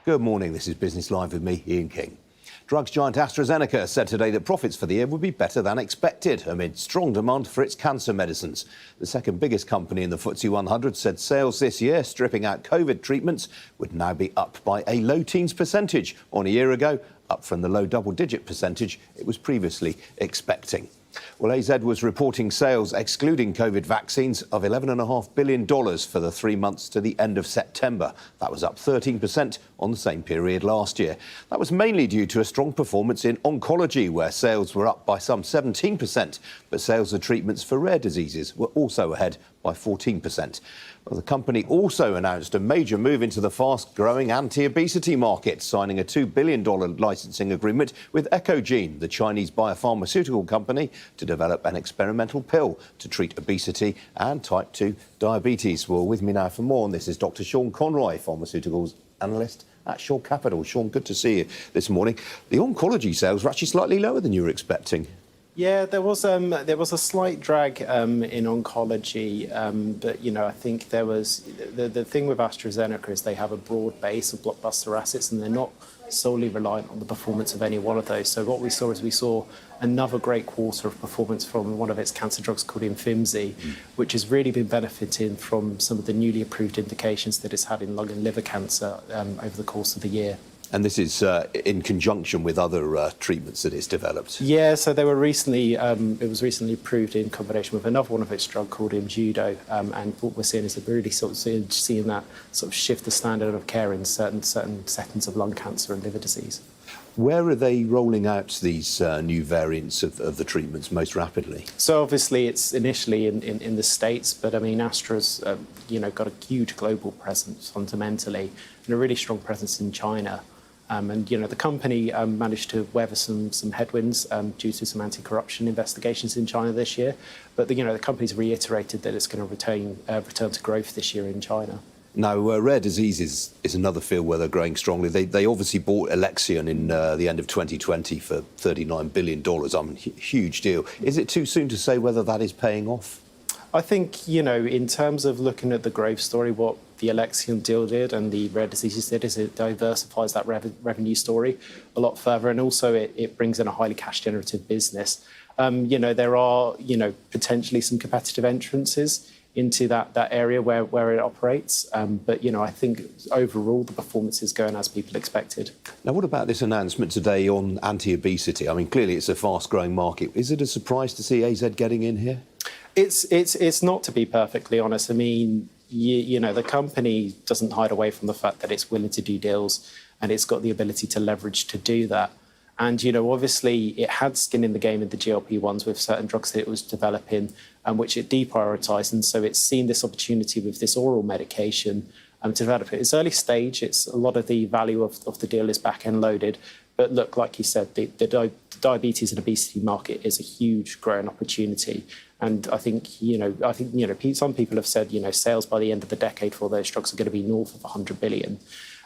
Good morning, this is Business Live with me, Ian King. Drugs giant AstraZeneca said today that profits for the year would be better than expected amid strong demand for its cancer medicines. The second biggest company in the FTSE 100 said sales this year, stripping out COVID treatments, would now be up by a low teens percentage on a year ago, up from the low double-digit percentage it was previously expecting. Well, AZ was reporting sales, excluding COVID vaccines, of $11.5 billion for the 3 months to the end of September. That was up 13% on the same period last year. That was mainly due to a strong performance in oncology, where sales were up by some 17%, but sales of treatments for rare diseases were also ahead by 14%. Well, the company also announced a major move into the fast-growing anti-obesity market, signing a $2 billion licensing agreement with Echogene, the Chinese biopharmaceutical company, to develop an experimental pill to treat obesity and type 2 diabetes. Well, with me now for more on this is Dr. Sean Conroy, pharmaceuticals analyst at Shore Capital. Sean, good to see you this morning. The oncology sales were actually slightly lower than you were expecting. Yeah, there was a slight drag in oncology, but I think there was the thing with AstraZeneca is they have a broad base of blockbuster assets, and they're not solely reliant on the performance of any one of those. So what we saw another great quarter of performance from one of its cancer drugs called Imfinzi, which has really been benefiting from some of the newly approved indications that it's had in lung and liver cancer over the course of the year. And this is in conjunction with other treatments that it's developed. Yeah, so they were recently, it was recently approved in combination with another one of its drugs called Imjudo, and what we're seeing is that we're really sort of seeing that sort of shift the standard of care in certain settings of lung cancer and liver disease. Where are they rolling out these new variants of the treatments most rapidly? So obviously it's initially in the States, but I mean Astra's got a huge global presence fundamentally, and a really strong presence in China. And the company managed to weather some headwinds due to some anti-corruption investigations in China this year. But the company's reiterated that it's going to return to growth this year in China. Now, rare diseases is another field where they're growing strongly. They obviously bought Alexion in the end of 2020 for $39 billion. Huge deal. Is it too soon to say whether that is paying off? I think, in terms of looking at the growth story, what the Alexion deal did and the rare diseases did is it diversifies that revenue story a lot further, and also it brings in a highly cash-generative business. There are, potentially some competitive entrances into that area where it operates. But I think overall the performance is going as people expected. Now, what about this announcement today on anti-obesity? I mean, clearly it's a fast-growing market. Is it a surprise to see AZ getting in here? It's not, to be perfectly honest. I mean, the company doesn't hide away from the fact that it's willing to do deals, and it's got the ability to leverage to do that. And, obviously it had skin in the game in the GLP-1s with certain drugs that it was developing, which it deprioritised. And so it's seen this opportunity with this oral medication to develop it. It's early stage. It's a lot of the value of the deal is back-end loaded. But look, like you said, the diabetes and obesity market is a huge growing opportunity. And I think, some people have said, sales by the end of the decade for those drugs are going to be north of 100 billion.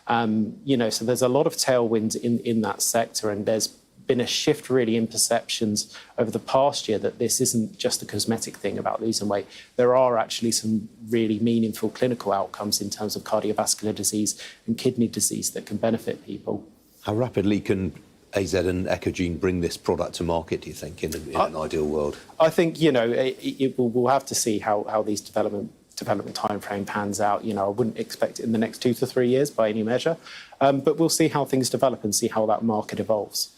So there's a lot of tailwinds in that sector, and there's been a shift really in perceptions over the past year that this isn't just a cosmetic thing about losing weight. There are actually some really meaningful clinical outcomes in terms of cardiovascular disease and kidney disease that can benefit people. How rapidly can AZ and Echogene bring this product to market, do you think, in an ideal world? I think, we'll have to see how these development timeframe pans out. I wouldn't expect it in the next 2 to 3 years by any measure, but we'll see how things develop and see how that market evolves.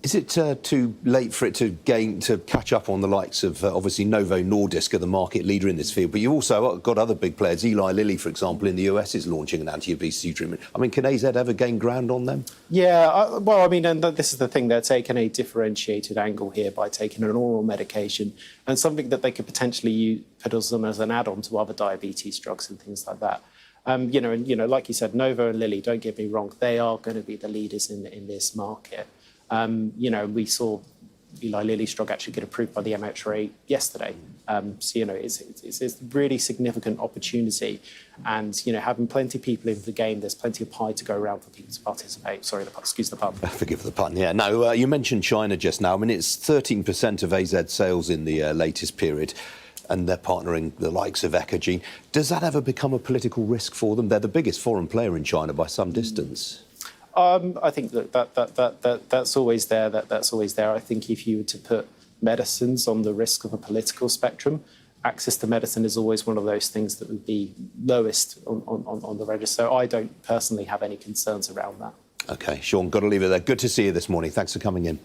Is it too late for it to catch up on the likes of, obviously, Novo Nordisk are the market leader in this field, but you've also got other big players. Eli Lilly, for example, in the US is launching an anti-obesity treatment. I mean, can AZ ever gain ground on them? Yeah, and this is the thing. They're taking a differentiated angle here by taking an oral medication and something that they could potentially put as an add-on to other diabetes drugs and things like that. Like you said, Novo and Lilly, don't get me wrong, they are going to be the leaders in this market. We saw Eli Lilly's drug actually get approved by the MHRA yesterday. It's a really significant opportunity, and having plenty of people in the game, there's plenty of pie to go around for people to participate. Sorry, excuse the pun. Forgive the pun. Yeah. No, you mentioned China just now. I mean, it's 13% of AZ sales in the latest period, and they're partnering the likes of Echogene. Does that ever become a political risk for them? They're the biggest foreign player in China by some distance. I think that's always there. That's always there. I think if you were to put medicines on the risk of a political spectrum, access to medicine is always one of those things that would be lowest on the register. So I don't personally have any concerns around that. OK, Sean, got to leave it there. Good to see you this morning. Thanks for coming in.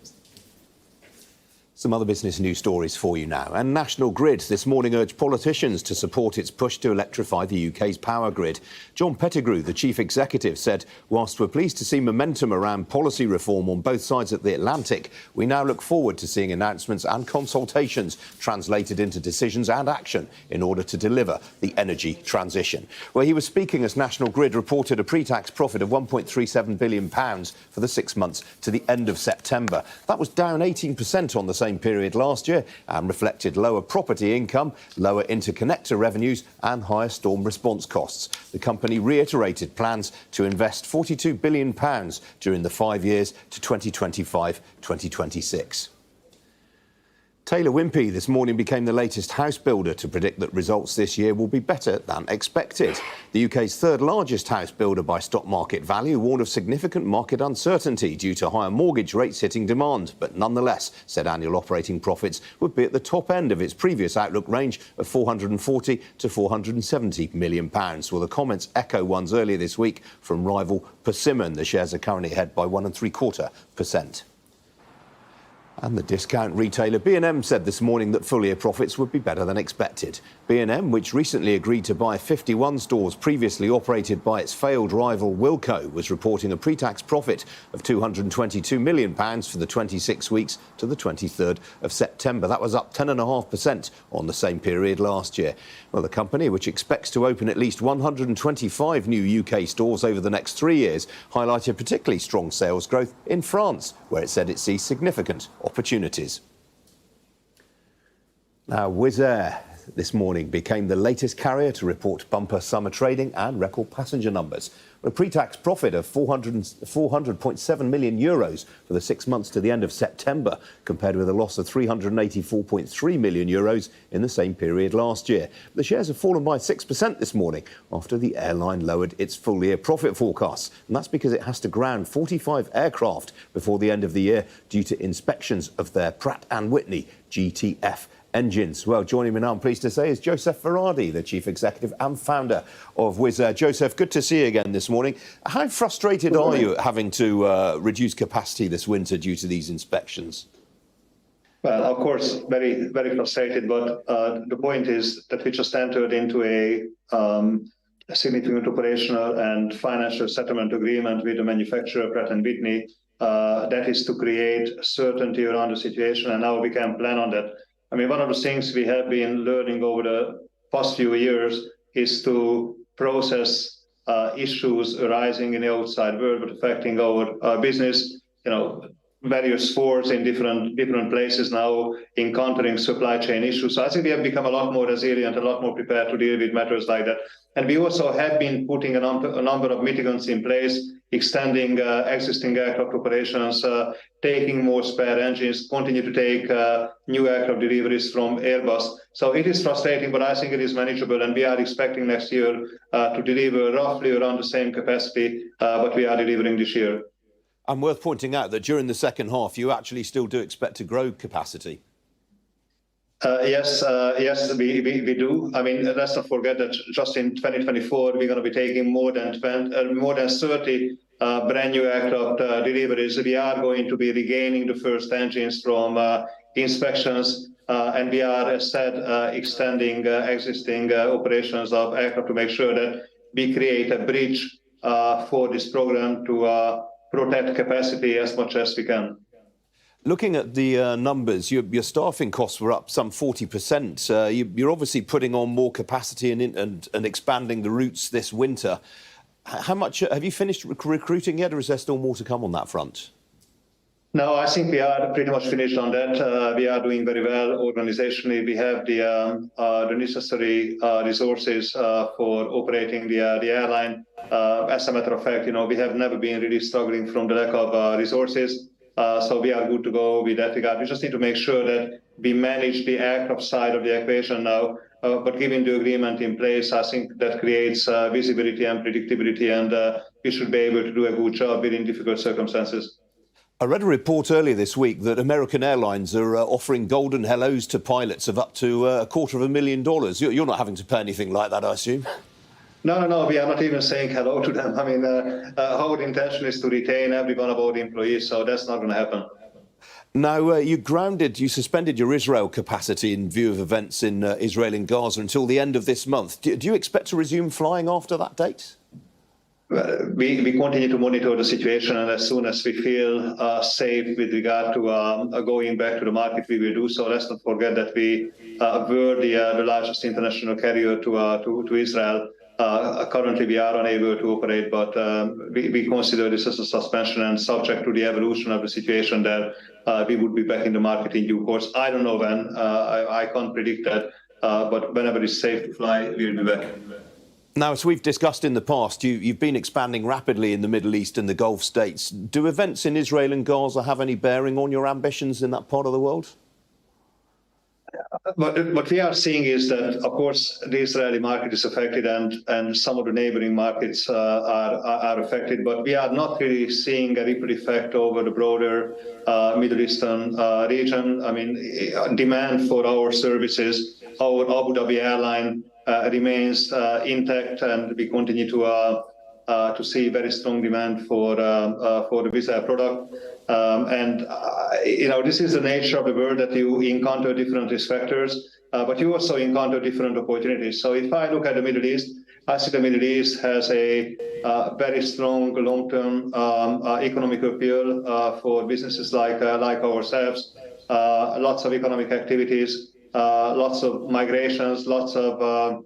Some other business news stories for you now. And National Grid this morning urged politicians to support its push to electrify the UK's power grid. John Pettigrew, the chief executive, said, whilst we're pleased to see momentum around policy reform on both sides of the Atlantic, we now look forward to seeing announcements and consultations translated into decisions and action in order to deliver the energy transition. Well, he was speaking as National Grid reported a pre-tax profit of £1.37 billion for the 6 months to the end of September. That was down 18% on the same period last year and reflected lower property income, lower interconnector revenues and higher storm response costs. The company reiterated plans to invest £42 billion during the 5 years to 2025-2026. Taylor Wimpey this morning became the latest house builder to predict that results this year will be better than expected. The UK's third largest house builder by stock market value warned of significant market uncertainty due to higher mortgage rates hitting demand, but nonetheless said annual operating profits would be at the top end of its previous outlook range of £440 to £470 million. Well, the comments echo ones earlier this week from rival Persimmon. The shares are currently ahead by 1.75%. And the discount retailer B&M said this morning that full-year profits would be better than expected. B&M, which recently agreed to buy 51 stores previously operated by its failed rival Wilko, was reporting a pre-tax profit of £222 million for the 26 weeks to the 23rd of September. That was up 10.5% on the same period last year. Well, the company, which expects to open at least 125 new UK stores over the next 3 years, highlighted particularly strong sales growth in France, where it said it sees significant opportunities. Now, Wizz Air this morning became the latest carrier to report bumper summer trading and record passenger numbers. A pre-tax profit of €400.7 million for the 6 months to the end of September, compared with a loss of €384.3 million in the same period last year. The shares have fallen by 6% this morning after the airline lowered its full-year profit forecasts. And that's because it has to ground 45 aircraft before the end of the year due to inspections of their Pratt & Whitney GTF engines. Well, joining me now, I'm pleased to say, is Joseph Verardi, the Chief Executive and founder of Wizz Air. Joseph, good to see you again this morning. How frustrated are you at having to reduce capacity this winter due to these inspections? Well, of course, very, very frustrated, but the point is that we just entered into a significant operational and financial settlement agreement with the manufacturer, Pratt & Whitney, that is to create certainty around the situation, and now we can plan on that. I mean, one of the things we have been learning over the past few years is to process issues arising in the outside world but affecting our business. You know, various forces in different places now encountering supply chain issues. So I think we have become a lot more resilient, a lot more prepared to deal with matters like that. And we also have been putting a number of mitigants in place, extending existing aircraft operations, taking more spare engines, continue to take new aircraft deliveries from Airbus. So it is frustrating, but I think it is manageable, and we are expecting next year to deliver roughly around the same capacity what we are delivering this year. And worth pointing out that during the second half, you actually still do expect to grow capacity. Yes, we do. I mean, let's not forget that just in 2024, we're going to be taking more than 30 brand new aircraft deliveries. We are going to be regaining the first engines from inspections, and we are, as said, extending existing operations of aircraft to make sure that we create a bridge for this program to protect capacity as much as we can. Looking at the numbers, your staffing costs were up some 40%. You're obviously putting on more capacity and expanding the routes this winter. How much have you finished recruiting yet, or is there still more to come on that front? No, I think we are pretty much finished on that. We are doing very well organizationally. We have the necessary resources for operating the airline. As a matter of fact, you know, we have never been really struggling from the lack of resources. So we are good to go with that regard. We just need to make sure that we manage the aircraft side of the equation now. But given the agreement in place, I think that creates visibility and predictability, and we should be able to do a good job within difficult circumstances. I read a report earlier this week that American Airlines are offering golden hellos to pilots of up to $250,000. You're not having to pay anything like that, I assume? No, we are not even saying hello to them. I mean, our intention is to retain every one of our employees, so that's not going to happen. Now, you suspended your Israel capacity in view of events in Israel and Gaza until the end of this month. Do you expect to resume flying after that date? Well, we continue to monitor the situation, and as soon as we feel safe with regard to going back to the market, we will do so. Let's not forget that we were the largest international carrier to Israel. Currently, we are unable to operate, but we consider this as a suspension, and subject to the evolution of the situation there, we would be back in the market in due course. I don't know when. I can't predict that, but whenever it's safe to fly, we'll be back. Now, as we've discussed in the past, you've been expanding rapidly in the Middle East and the Gulf states. Do events in Israel and Gaza have any bearing on your ambitions in that part of the world? What we are seeing is that, of course, the Israeli market is affected, and some of the neighboring markets are affected, but we are not really seeing a ripple effect over the broader Middle Eastern region. I mean, demand for our services, our Abu Dhabi airline remains intact, and we continue to see very strong demand for the Wizz Air product. This is the nature of the world, that you encounter different risk factors, but you also encounter different opportunities. So if I look at the Middle East, I see the Middle East has a very strong long-term economic appeal for businesses like ourselves. Lots of economic activities, lots of migrations, lots of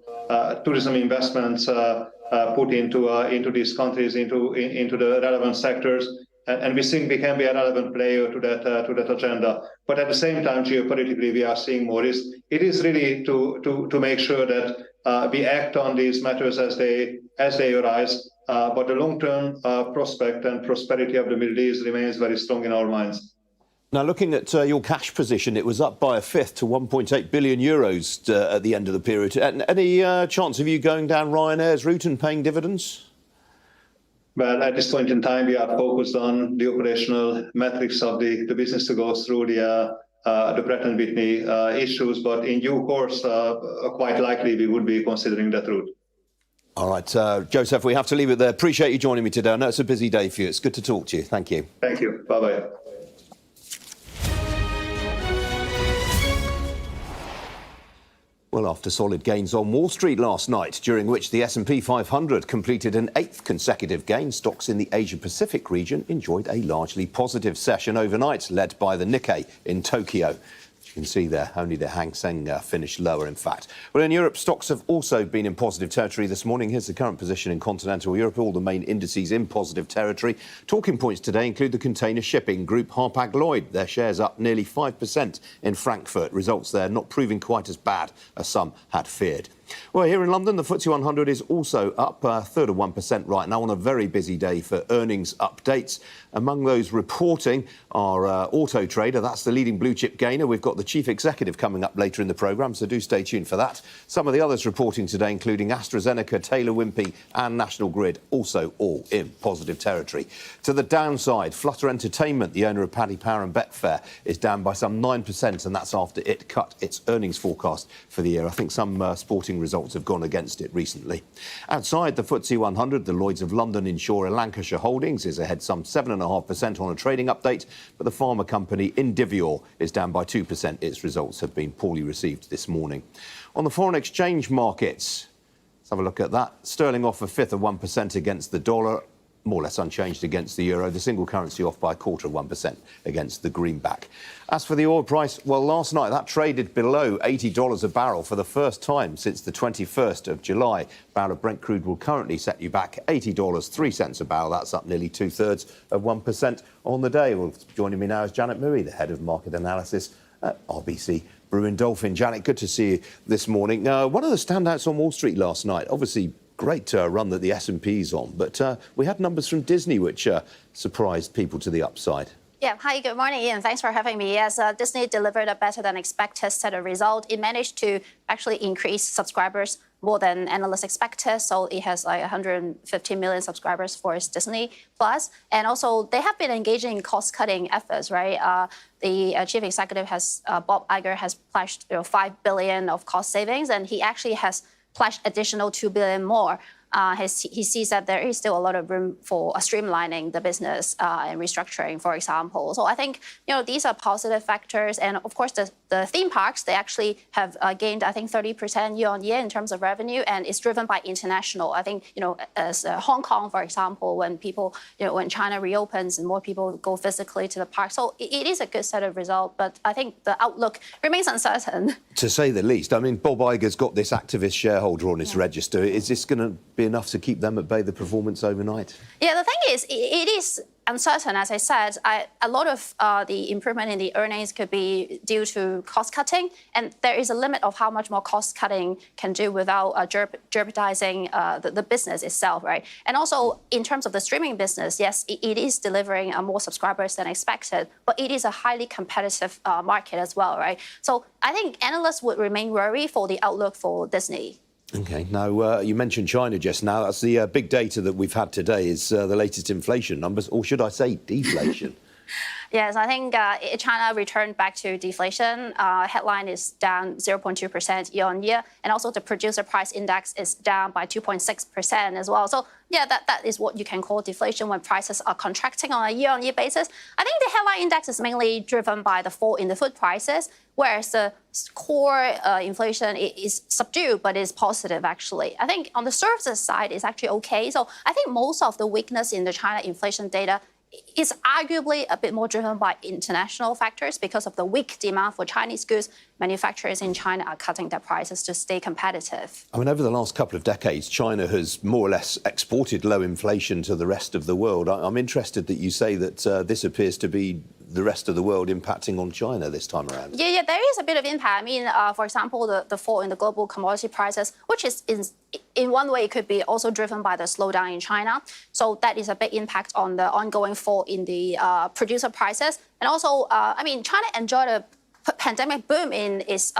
tourism investments put into these countries, into the relevant sectors. And we think we can be a relevant player to that agenda. But at the same time, geopolitically, we are seeing more risk. It is really to make sure that we act on these matters as they arise. But the long-term prospect and prosperity of the Middle East remains very strong in our minds. Now, looking at your cash position, it was up by a fifth to 1.8 billion euros at the end of the period. Any chance of you going down Ryanair's route and paying dividends? Well, at this point in time, we are focused on the operational metrics of the business to go through the Pratt & Whitney issues. But in due course, quite likely we would be considering that route. All right, Joseph, we have to leave it there. Appreciate you joining me today. I know it's a busy day for you. It's good to talk to you. Thank you. Thank you. Bye-bye. Well, after solid gains on Wall Street last night, during which the S&P 500 completed an 8th consecutive gain, stocks in the Asia-Pacific region enjoyed a largely positive session overnight, led by the Nikkei in Tokyo. You can see there, only the Hang Seng finished lower, in fact. Well, in Europe, stocks have also been in positive territory this morning. Here's the current position in continental Europe, all the main indices in positive territory. Talking points today include the container shipping group Hapag-Lloyd. Their shares up nearly 5% in Frankfurt. Results there not proving quite as bad as some had feared. Well, here in London, the FTSE 100 is also up a third of 1% right now on a very busy day for earnings updates. Among those reporting are Auto Trader. That's the leading blue chip gainer. We've got the chief executive coming up later in the programme, so do stay tuned for that. Some of the others reporting today, including AstraZeneca, Taylor Wimpey and National Grid, also all in positive territory. To the downside, Flutter Entertainment, the owner of Paddy Power and Betfair, is down by some 9%, and that's after it cut its earnings forecast for the year. I think some sporting results have gone against it recently. Outside the FTSE 100, the Lloyds of London insurer Lancashire Holdings is ahead some 7.5% on a trading update, but the pharma company Indivior is down by 2%. Its results have been poorly received this morning. On the foreign exchange markets, let's have a look at that. Sterling off a fifth of 1% against the dollar, more or less unchanged against the euro. The single currency off by a quarter of 1% against the greenback. As for the oil price, well, last night that traded below $80 a barrel for the first time since the 21st of July. A barrel of Brent crude will currently set you back $80.03 a barrel. That's up nearly 2/3 of 1% on the day. Well, joining me now is Janet Murray, the head of market analysis at RBC Brewin Dolphin. Janet, good to see you this morning. One of the standouts on Wall Street last night, obviously great run that the S&P's on, but we had numbers from Disney which surprised people to the upside. Yeah, hi, good morning, Ian. Thanks for having me. Yes, Disney delivered a better than expected set of results. It managed to actually increase subscribers more than analysts expected. So it has like 150 million subscribers for its Disney Plus. And also they have been engaging in cost-cutting efforts, right? The chief executive Bob Iger has pledged 5 billion of cost savings, and he actually has pledged additional 2 billion more. He sees that there is still a lot of room for streamlining the business and restructuring, for example. So I think these are positive factors, and of course the theme parks, they actually have gained, I think, 30% year on year in terms of revenue, and it's driven by international. I think as Hong Kong, for example, when when China reopens and more people go physically to the park, so it is a good set of results. But I think the outlook remains uncertain, to say the least. I mean, Bob Iger's got this activist shareholder on his register. Is this going to be enough to keep them at bay, the performance overnight? Yeah, the thing is, it is uncertain, as I said. A lot of the improvement in the earnings could be due to cost cutting, and there is a limit of how much more cost cutting can do without jeopardizing the business itself, right? And also, in terms of the streaming business, yes, it is delivering more subscribers than expected, but it is a highly competitive market as well, right? So I think analysts would remain worried for the outlook for Disney. OK. Now, you mentioned China just now. That's the big data that we've had today is the latest inflation numbers, or should I say deflation? Yes, I think China returned back to deflation. Headline is down 0.2% year on year. And also the producer price index is down by 2.6% as well. So yeah, that is what you can call deflation when prices are contracting on a year-on-year basis. I think the headline index is mainly driven by the fall in the food prices, whereas the core inflation is subdued, but is positive, actually. I think on the services side, it's actually OK. So I think most of the weakness in the China inflation data is arguably a bit more driven by international factors because of the weak demand for Chinese goods. Manufacturers in China are cutting their prices to stay competitive. I mean, over the last couple of decades, China has more or less exported low inflation to the rest of the world. I'm interested that you say that this appears to be the rest of the world impacting on China this time around. Yeah, there is a bit of impact. I mean, for example, the fall in the global commodity prices, which is in one way could be also driven by the slowdown in China. So that is a big impact on the ongoing fall in the producer prices. And also, I mean, China enjoyed a pandemic boom in its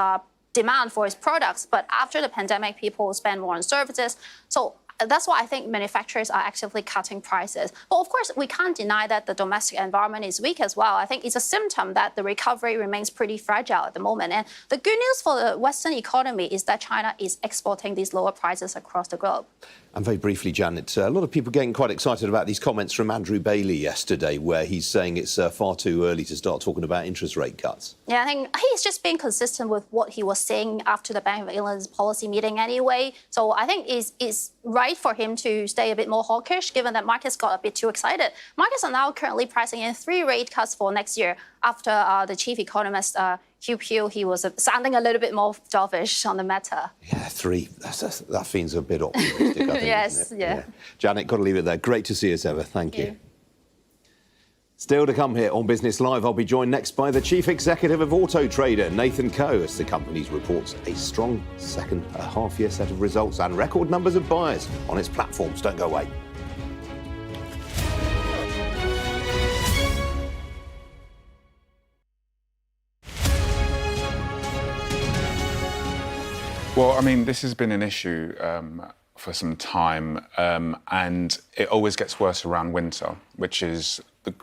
demand for its products. But after the pandemic, people spend more on services. So that's why I think manufacturers are actively cutting prices. But of course, we can't deny that the domestic environment is weak as well. I think it's a symptom that the recovery remains pretty fragile at the moment. And the good news for the Western economy is that China is exporting these lower prices across the globe. And very briefly, Janet, a lot of people getting quite excited about these comments from Andrew Bailey yesterday, where he's saying it's far too early to start talking about interest rate cuts. Yeah, I think he's just being consistent with what he was saying after the Bank of England's policy meeting anyway. So I think it's right for him to stay a bit more hawkish, given that markets got a bit too excited. Markets are now currently pricing in 3 rate cuts for next year after the chief economist, Hugh Peel, he was sounding a little bit more dovish on the matter. Yeah, 3. That seems a bit optimistic, I think. Yes, isn't it? Yeah. Janet, got to leave it there. Great to see you as ever. Thank you. Still to come here on Business Live, I'll be joined next by the Chief Executive of Auto Trader, Nathan Coe, as the company reports a strong second half-year set of results and record numbers of buyers on its platforms. Don't go away. Well, I mean, this has been an issue for some time, and it always gets worse around winter, which is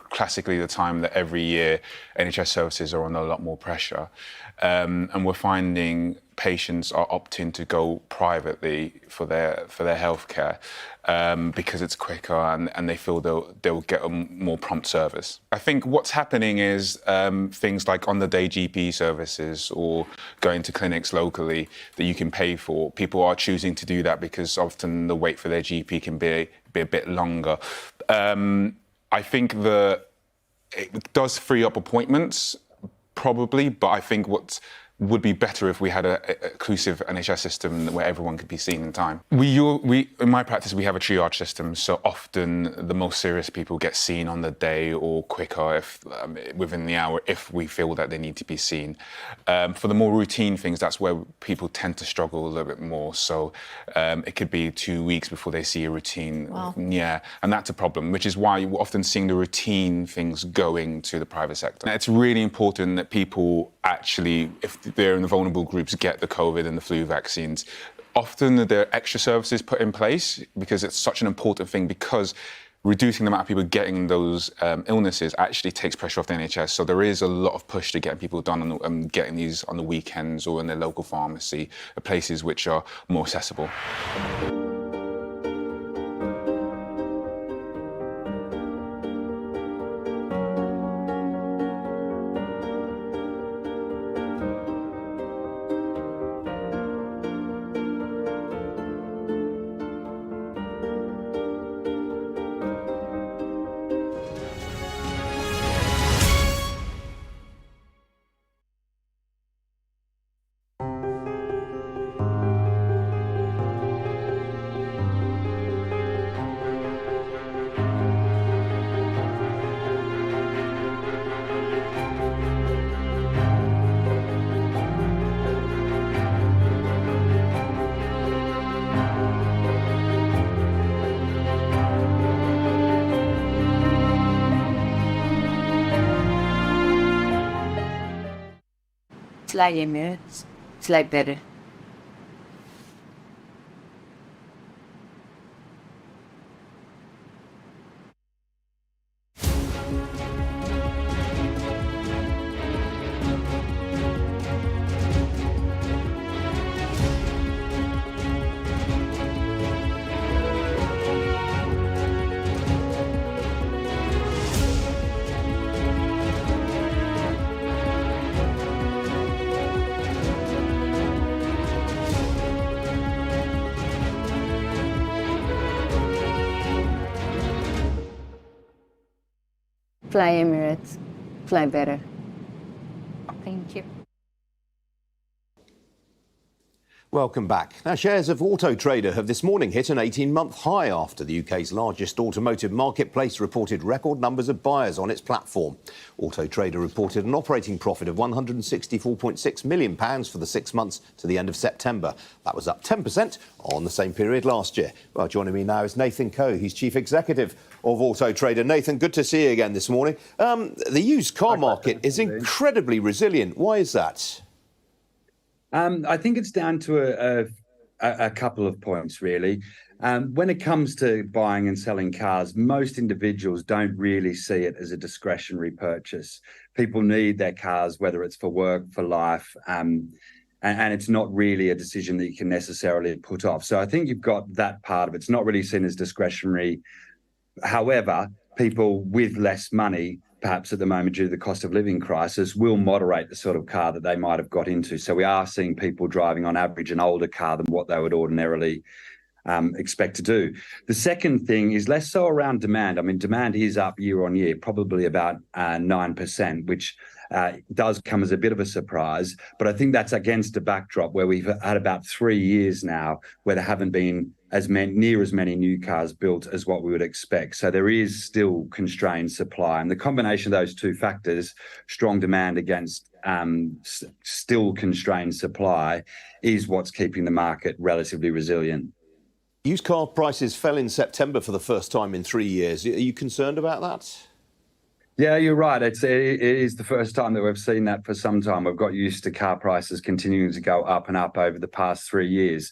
classically the time that every year NHS services are under a lot more pressure. And we're finding patients are opting to go privately for their healthcare because it's quicker and they feel they'll get a more prompt service. I think what's happening is things like on-the-day GP services or going to clinics locally that you can pay for. People are choosing to do that because often the wait for their GP can be a bit longer. I think that it does free up appointments, probably, but I think what's would be better if we had an inclusive NHS system where everyone could be seen in time. In my practice, we have a triage system, so often the most serious people get seen on the day or quicker if within the hour if we feel that they need to be seen. For the more routine things, that's where people tend to struggle a little bit more. So it could be 2 weeks before they see a routine. Wow. Yeah, and that's a problem, which is why you're often seeing the routine things going to the private sector. It's really important that people actually, if they're in the vulnerable groups, get the COVID and the flu vaccines. Often there are extra services put in place because it's such an important thing, because reducing the amount of people getting those illnesses actually takes pressure off the NHS. So there is a lot of push to get people done and getting these on the weekends or in their local pharmacy, places which are more accessible. Fly Emirates. Fly better. Fly Emirates. Fly better. Thank you. Welcome back. Now, shares of Auto Trader have this morning hit an 18-month high after the UK's largest automotive marketplace reported record numbers of buyers on its platform. Auto Trader reported an operating profit of £164.6 million for the 6 months to the end of September. That was up 10% on the same period last year. Well, joining me now is Nathan Coe. He's Chief Executive of Auto Trader. Nathan, good to see you again this morning. The used car market is incredibly resilient. Why is that? I think it's down to a couple of points, really. When it comes to buying and selling cars, most individuals don't really see it as a discretionary purchase. People need their cars, whether it's for work, for life, and it's not really a decision that you can necessarily put off. So I think you've got that part of it. It's not really seen as discretionary. However, people with less money, perhaps at the moment due to the cost of living crisis, will moderate the sort of car that they might have got into. So we are seeing people driving on average an older car than what they would ordinarily expect to do. The second thing is less so around demand. I mean, demand is up year on year, probably about 9%, which does come as a bit of a surprise. But I think that's against a backdrop where we've had about 3 years now where there haven't been near as many new cars built as what we would expect. So there is still constrained supply. And the combination of those two factors, strong demand against still constrained supply, is what's keeping the market relatively resilient. Used car prices fell in September for the first time in 3 years. Are you concerned about that? Yeah, you're right. It is the first time that we've seen that for some time. We've got used to car prices continuing to go up and up over the past 3 years.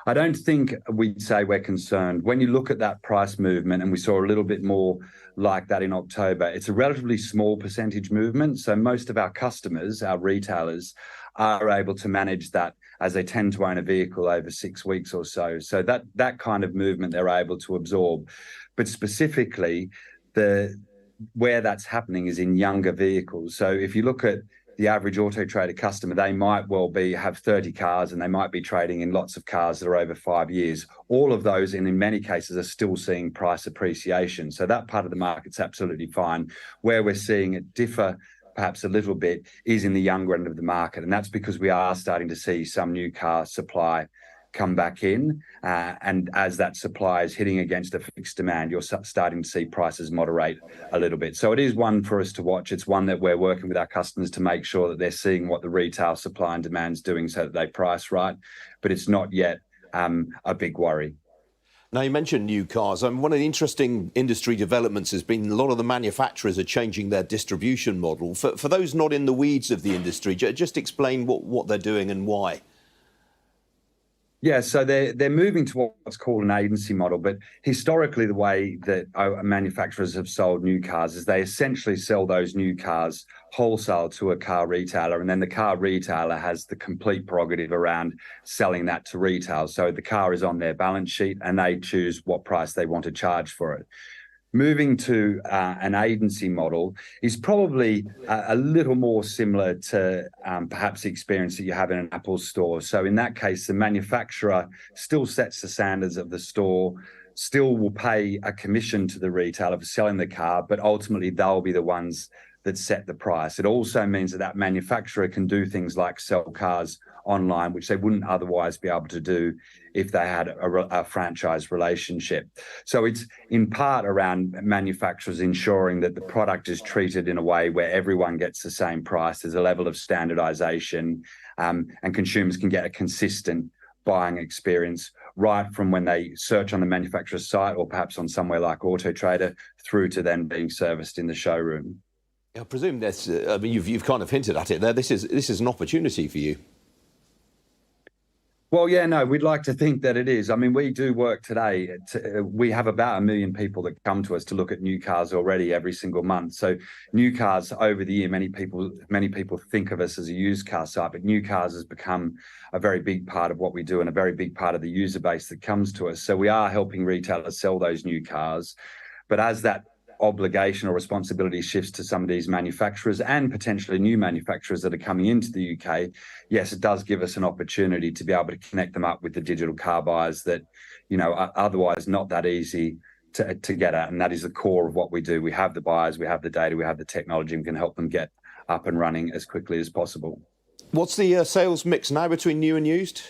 I don't think we'd say we're concerned. When you look at that price movement, and we saw a little bit more like that in October, it's a relatively small percentage movement. So most of our customers, our retailers, are able to manage that as they tend to own a vehicle over 6 weeks or so. So that kind of movement they're able to absorb. But specifically, where that's happening is in younger vehicles. So if you look at the average Auto Trader customer, they might well have 30 cars and they might be trading in lots of cars that are over 5 years. All of those, and in many cases, are still seeing price appreciation. So that part of the market's absolutely fine. Where we're seeing it differ perhaps a little bit is in the younger end of the market. And that's because we are starting to see some new car supply come back in. And as that supply is hitting against a fixed demand, you're starting to see prices moderate a little bit. So it is one for us to watch. It's one that we're working with our customers to make sure that they're seeing what the retail supply and demand is doing so that they price right. But it's not yet a big worry. Now, you mentioned new cars. One of the interesting industry developments has been a lot of the manufacturers are changing their distribution model. For those not in the weeds of the industry, just explain what they're doing and why. Yeah, so they're moving to what's called an agency model. But historically, the way that manufacturers have sold new cars is they essentially sell those new cars wholesale to a car retailer, and then the car retailer has the complete prerogative around selling that to retail. So the car is on their balance sheet and they choose what price they want to charge for it. Moving to an agency model is probably a little more similar to perhaps the experience that you have in an Apple store. So in that case, the manufacturer still sets the standards of the store, still will pay a commission to the retailer for selling the car, but ultimately they'll be the ones that set the price. It also means that manufacturer can do things like sell cars online, which they wouldn't otherwise be able to do if they had a franchise relationship. So it's in part around manufacturers ensuring that the product is treated in a way where everyone gets the same price. There's a level of standardization, and consumers can get a consistent buying experience right from when they search on the manufacturer's site or perhaps on somewhere like Auto Trader through to then being serviced in the showroom. I presume that's, you've kind of hinted at it there. This is an opportunity for you. Well, yeah, no, we'd like to think that it is. I mean, we do work today. We have about 1 million people that come to us to look at new cars already every single month. So new cars over the year, many people think of us as a used car site, but new cars has become a very big part of what we do and a very big part of the user base that comes to us. So we are helping retailers sell those new cars. But as that obligation or responsibility shifts to some of these manufacturers and potentially new manufacturers that are coming into the UK, yes, it does give us an opportunity to be able to connect them up with the digital car buyers that, are otherwise not that easy to get at. And that is the core of what we do. We have the buyers, we have the data, we have the technology, and can help them get up and running as quickly as possible. What's the sales mix now between new and used?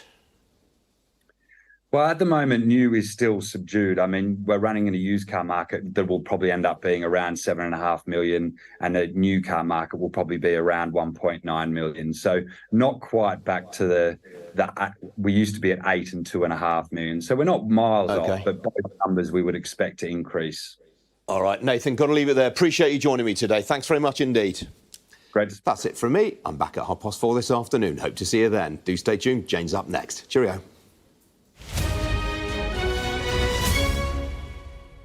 Well, at the moment, new is still subdued. I mean, we're running in a used car market that will probably end up being around 7.5 million, and the new car market will probably be around 1.9 million. So not quite back to we used to be at 8 and 2.5 million. So we're not miles off, but both numbers we would expect to increase. All right, Nathan, got to leave it there. Appreciate you joining me today. Thanks very much indeed. Great. That's it from me. I'm back at 4:30 this afternoon. Hope to see you then. Do stay tuned. Jane's up next. Cheerio.